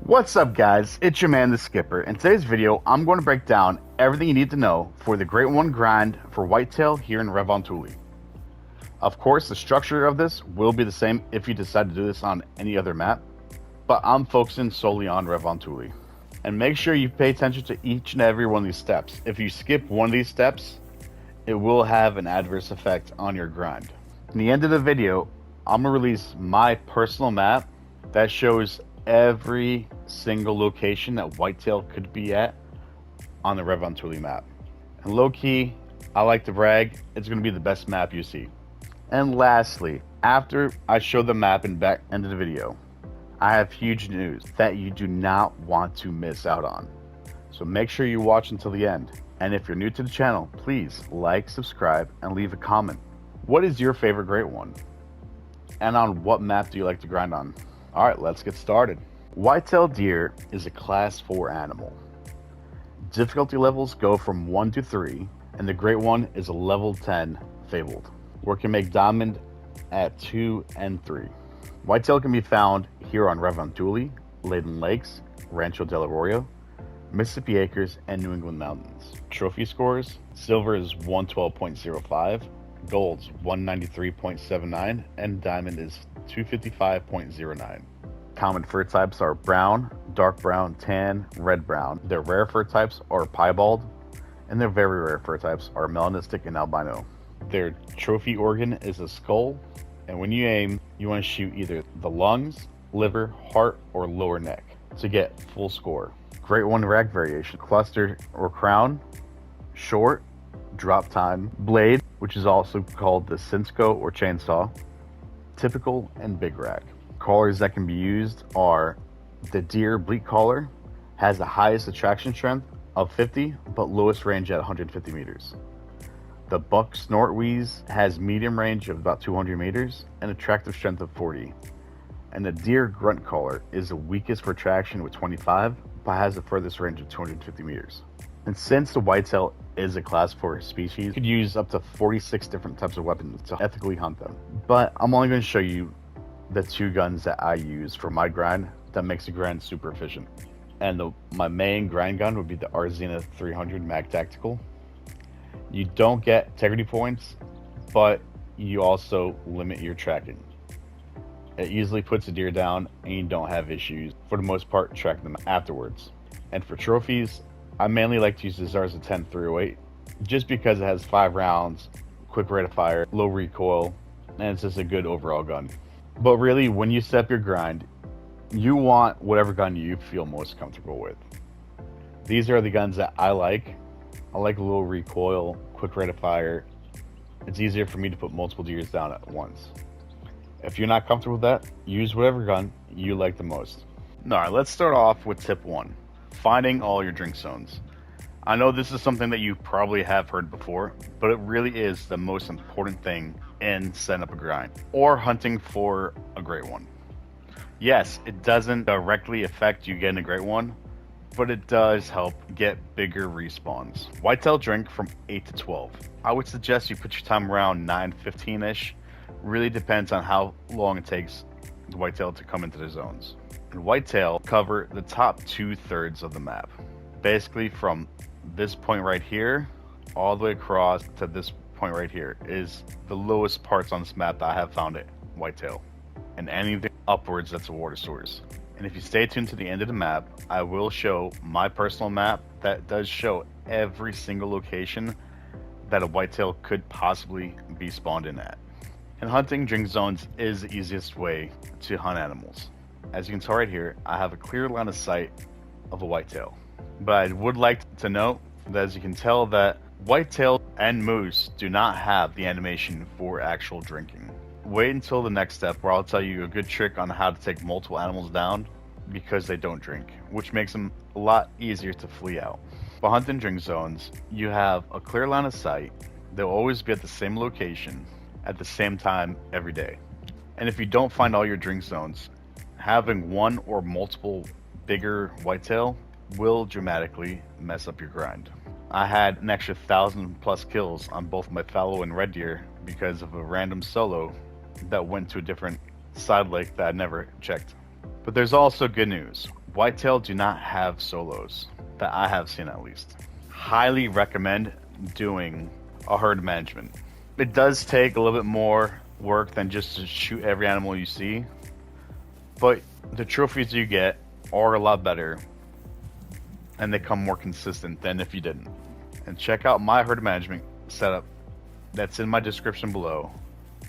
What's up, guys? It's your man the Skipper. In today's video I'm going to break down everything you need to know for the Great One grind for whitetail here in Revontuli. Of course, the structure of this will be the same if you decide to do this on any other map, but I'm focusing solely on Revontuli. And make sure you pay attention to each and every one of these steps. If you skip one of these steps, it will have an adverse effect on your grind. In the end of the video, I'm going to release my personal map that shows every single location that whitetail could be at on the Revontuli map. And low key, I like to brag, it's going to be the best map you see. And lastly, after I show the map and back end of the video, I have huge news that you do not want to miss out on. So make sure you watch until the end. And if you're new to the channel, please like, subscribe, and leave a comment. What is your favorite Great One? And on what map do you like to grind on? Alright, let's get started. Whitetail deer is a class 4 animal. Difficulty levels go from 1 to 3, and the Great One is a level 10 fabled, where it can make diamond at 2 and 3. Whitetail can be found here on Revontuli, Layden Lakes, Rancho del Arroyo, Mississippi Acres, and New England Mountains. Trophy scores: silver is 112.05, gold's 193.79, and diamond is 255.09. Common fur types are brown, dark brown, tan, red brown. Their rare fur types are piebald, and their very rare fur types are melanistic and albino. Their trophy organ is a skull, and when you aim, you want to shoot either the lungs, liver, heart, or lower neck to get full score. Great One rack variation: cluster or crown, short, drop time, blade, which is also called the Cinco or chainsaw, typical, and big rack. Collars that can be used are the deer bleat collar, has the highest attraction strength of 50 but lowest range at 150 meters. The buck snort wheeze has medium range of about 200 meters and attractive strength of 40. And the deer grunt collar is the weakest for traction with 25 but has the furthest range of 250 meters. And since the whitetail is a class 4 species, you could use up to 46 different types of weapons to ethically hunt them. But I'm only going to show you the 2 guns that I use for my grind that makes the grind super efficient. And my main grind gun would be the Arzina 300 Mag Tactical. You don't get integrity points, but you also limit your tracking. It easily puts a deer down and you don't have issues, for the most part, tracking them afterwards. And for trophies, I mainly like to use the Zarza 10 308 just because it has 5 rounds, quick rate of fire, low recoil, and it's just a good overall gun. But really, when you set up your grind, you want whatever gun you feel most comfortable with. These are the guns that I like. I like low recoil, quick rate of fire. It's easier for me to put multiple deers down at once. If you're not comfortable with that, use whatever gun you like the most. Alright, let's start off with tip 1. Finding all your drink zones. I know this is something that you probably have heard before, but it really is the most important thing in setting up a grind or hunting for a Great One. Yes, it doesn't directly affect you getting a Great One, but it does help get bigger respawns. Whitetail drink from 8 to 12. I would suggest you put your time around 9:15-ish. Really depends on how long it takes the whitetail to come into the zones. And whitetail cover the top 2/3 of the map. Basically from this point right here all the way across to this point right here is the lowest parts on this map that I have found it whitetail, and anything upwards that's a water source. And if you stay tuned to the end of the map, I will show my personal map that does show every single location that a whitetail could possibly be spawned in at. And hunting drink zones is the easiest way to hunt animals. As you can tell right here, I have a clear line of sight of a whitetail. But I would like to note that, as you can tell, that whitetail and moose do not have the animation for actual drinking. Wait until the next step where I'll tell you a good trick on how to take multiple animals down because they don't drink, which makes them a lot easier to flee out. But hunting drink zones, you have a clear line of sight. They'll always be at the same location at the same time every day. And if you don't find all your drink zones, having one or multiple bigger whitetail will dramatically mess up your grind. I had an extra 1,000+ kills on both my fallow and red deer because of a random solo that went to a different side lake that I never checked. But there's also good news. Whitetail do not have solos, that I have seen at least. Highly recommend doing a herd management. It does take a little bit more work than just to shoot every animal you see, but the trophies you get are a lot better and they come more consistent than if you didn't. And check out my herd management setup that's in my description below.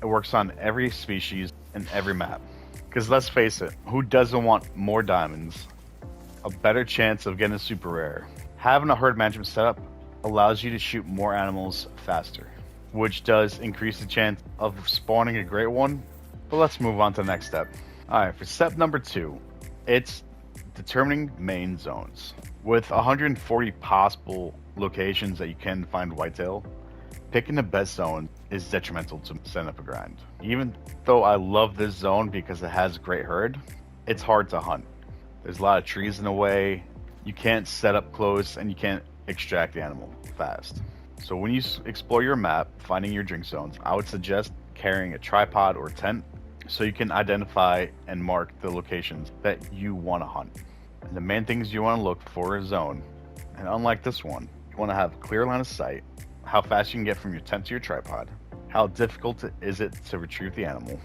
It works on every species and every map. Because let's face it, who doesn't want more diamonds, a better chance of getting a super rare? Having a herd management setup allows you to shoot more animals faster, which does increase the chance of spawning a great one. But let's move on to the next step. Alright, for step number 2, it's determining main zones. With 140 possible locations that you can find whitetail, picking the best zone is detrimental to setting up a grind. Even though I love this zone because it has great herd, it's hard to hunt. There's a lot of trees in the way, you can't set up close, and you can't extract the animal fast. So when you explore your map, finding your drink zones, I would suggest carrying a tripod or tent so you can identify and mark the locations that you want to hunt. And the main things you want to look for is zone. And unlike this one, you want to have a clear line of sight, how fast you can get from your tent to your tripod, how difficult is it to retrieve the animal,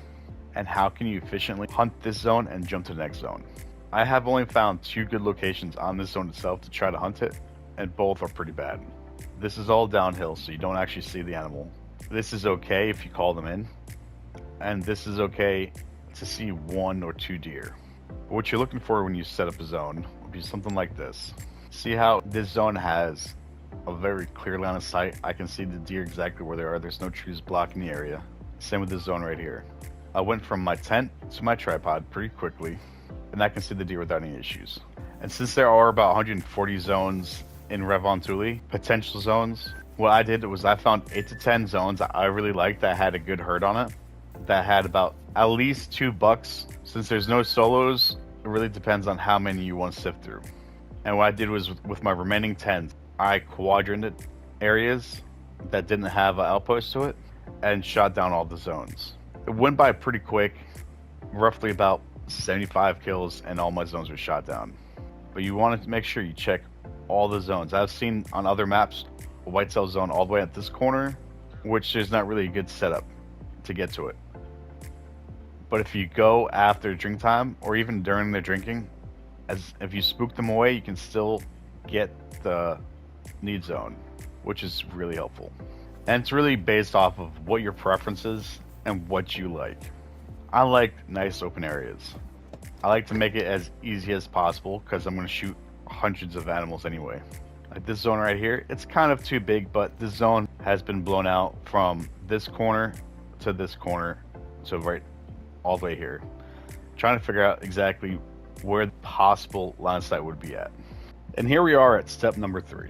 and how can you efficiently hunt this zone and jump to the next zone. I have only found 2 good locations on this zone itself to try to hunt it, and both are pretty bad. This is all downhill, so you don't actually see the animal. This is okay if you call them in, and this is okay to see 1 or 2 deer. But what you're looking for when you set up a zone would be something like this. See how this zone has a very clear line of sight? I can see the deer exactly where they are. There's no trees blocking the area. Same with this zone right here. I went from my tent to my tripod pretty quickly, and I can see the deer without any issues. And since there are about 140 zones in Revontuli, potential zones, what I did was I found 8 to 10 zones that I really liked that had a good herd on it, that had about at least 2 bucks. Since there's no solos, it really depends on how many you want to sift through. And what I did was with my remaining 10, I quadranted areas that didn't have an outpost to it and shot down all the zones. It went by pretty quick, roughly about 75 kills, and all my zones were shot down. But you want to make sure you check all the zones. I've seen on other maps a whitetail zone all the way at this corner, which is not really a good setup to get to it. But if you go after drink time or even during their drinking, as if you spook them away, you can still get the need zone, which is really helpful. And it's really based off of what your preference is and what you like. I like nice open areas. I like to make it as easy as possible because I'm going to shoot hundreds of animals anyway. Like this zone right here, it's kind of too big, but this zone has been blown out from this corner to this corner, so right all the way here. Trying to figure out exactly where the possible line of sight would be at. And here we are at step number 3.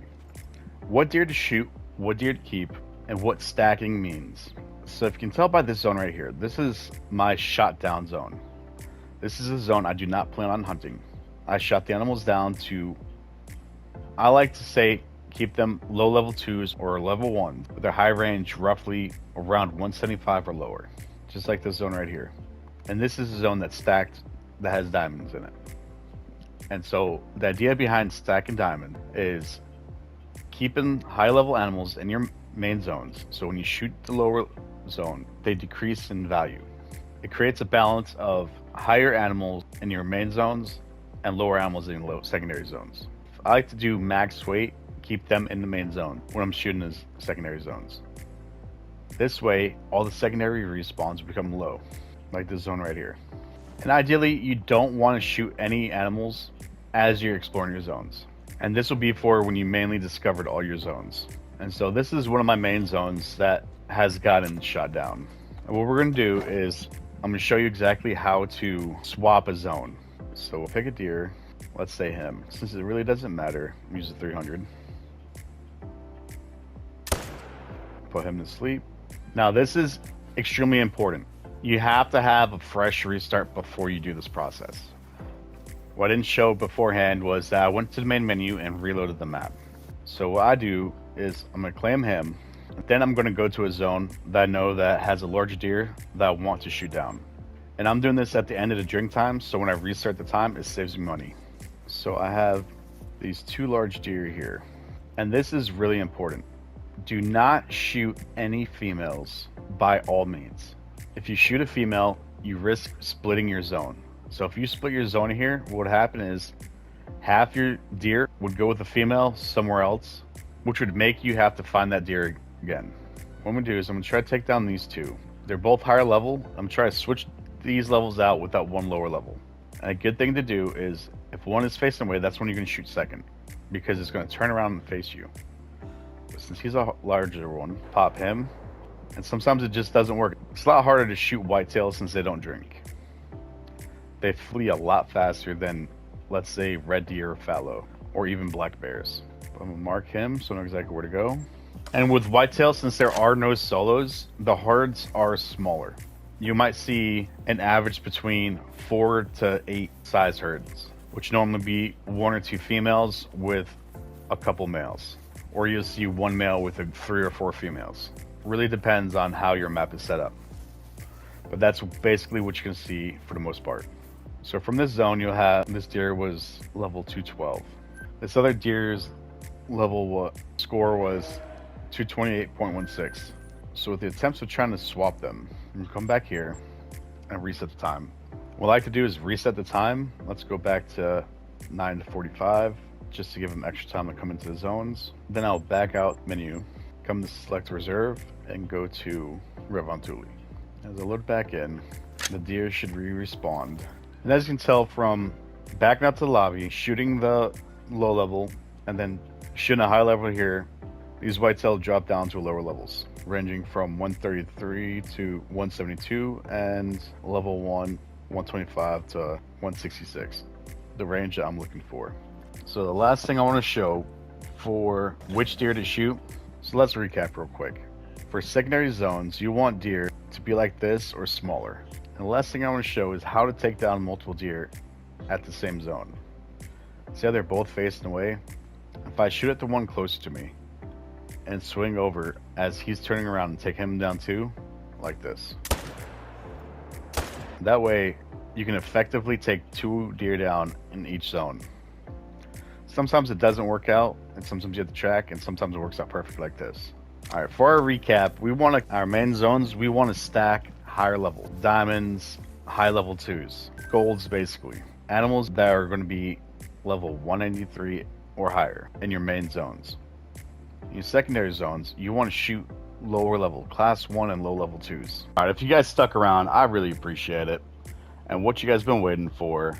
What deer to shoot, what deer to keep, and what stacking means. So if you can tell by this zone right here, this is my shot down zone. This is a zone I do not plan on hunting. I shot the animals down to, I like to say, keep them low level 2s or level 1s with their high range roughly around 175 or lower. Just like this zone right here. And this is a zone that's stacked, that has diamonds in it. And so the idea behind stacking diamond is keeping high level animals in your main zones. So when you shoot the lower zone, they decrease in value. It creates a balance of higher animals in your main zones and lower animals in low secondary zones. I like to do max weight, keep them in the main zone when I'm shooting as secondary zones. This way, all the secondary respawns become low, like this zone right here. And ideally, you don't want to shoot any animals as you're exploring your zones. And this will be for when you mainly discovered all your zones. And so this is one of my main zones that has gotten shot down. And what we're going to do is I'm going to show you exactly how to swap a zone. So we'll pick a deer, let's say him. Since it really doesn't matter, use the 300. Put him to sleep. Now this is extremely important. You have to have a fresh restart before you do this process. What I didn't show beforehand was that I went to the main menu and reloaded the map. So what I do is I'm going to claim him. Then I'm going to go to a zone that I know that has a larger deer that I want to shoot down. And I'm doing this at the end of the drink time, so when I restart the time, it saves me money. So I have these 2 large deer here, and this is really important. Do not shoot any females by all means. If you shoot a female, you risk splitting your zone. So if you split your zone here, what would happen is half your deer would go with a female somewhere else, which would make you have to find that deer again. What I'm gonna do is I'm gonna try to take down these 2. They're both higher level. I'm gonna try to switch these levels out with that one lower level. And a good thing to do is if one is facing away, that's when you're gonna shoot second, because it's gonna turn around and face you. But since he's a larger one, pop him. And sometimes it just doesn't work. It's a lot harder to shoot whitetails since they don't drink. They flee a lot faster than, let's say, red deer or fallow, or even black bears. I'm gonna mark him so I know exactly where to go. And with whitetail, since there are no solos, the herds are smaller. You might see an average between 4 to 8 size herds, which normally be 1 or 2 females with a couple males. Or you'll see 1 male with 3 or 4 females. Really depends on how your map is set up. But that's basically what you can see for the most part. So from this zone, you'll have this deer was level 212. This other deer's level score was 228.16. So with the attempts of trying to swap them, you come back here and reset the time. What I like to do is reset the time. Let's go back to 9 to 45, just to give them extra time to come into the zones. Then I'll back out menu, come to select reserve, and go to Revontuli. As I load back in, the deer should respawn. And as you can tell from backing up to the lobby, shooting the low level, and then shooting a high level here, these whitetail drop down to lower levels, ranging from 133 to 172, and level 1, 125 to 166, the range that I'm looking for. So the last thing I want to show for which deer to shoot, so let's recap real quick. For secondary zones, you want deer to be like this or smaller. And the last thing I want to show is how to take down multiple deer at the same zone. See how they're both facing away? If I shoot at the one closer to me and swing over as he's turning around and take him down too, like this. That way you can effectively take 2 deer down in each zone. Sometimes it doesn't work out, and sometimes you have to track, and sometimes it works out perfect like this. All right, for our recap, our main zones, we want to stack higher level diamonds, high level 2s, golds, basically animals that are going to be level 193 or higher in your main zones. In your secondary zones, you want to shoot lower level class 1 and low level 2s. All right, if you guys stuck around, I really appreciate it. And what you guys been waiting for,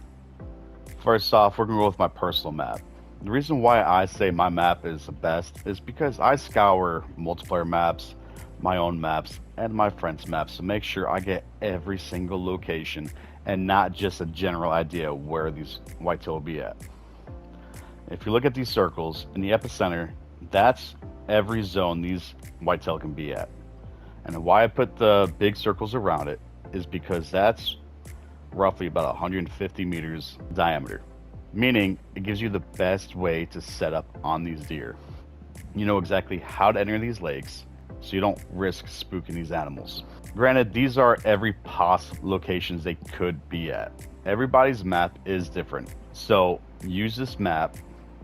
first off, we're gonna go with my personal map. The reason why I say my map is the best is because I scour multiplayer maps, my own maps, and my friends' maps to make sure I get every single location and not just a general idea where these whitetail will be at. If you look at these circles in the epicenter, that's every zone these whitetail can be at. And why I put the big circles around it is because that's roughly about 150 meters diameter, meaning it gives you the best way to set up on these deer. You know exactly how to enter these lakes so you don't risk spooking these animals. Granted, these are every possible locations they could be at. Everybody's map is different, so use this map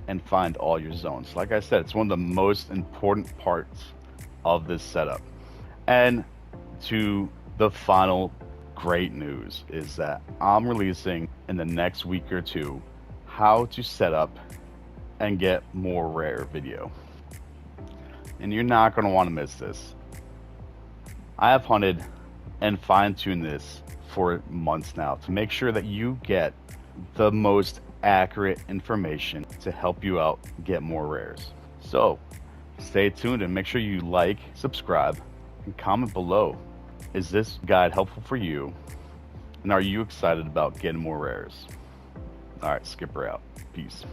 and find all your zones. Like I said, it's one of the most important parts of this setup. And to the final great news is that I'm releasing in the next week or two how to set up and get more rare video. And you're not going to want to miss this. I have hunted and fine-tuned this for months now to make sure that you get the most accurate information to help you out get more rares. So stay tuned and make sure you like, subscribe, and comment below. Is this guide helpful for you? And are you excited about getting more rares? All right, Skipper out. Peace.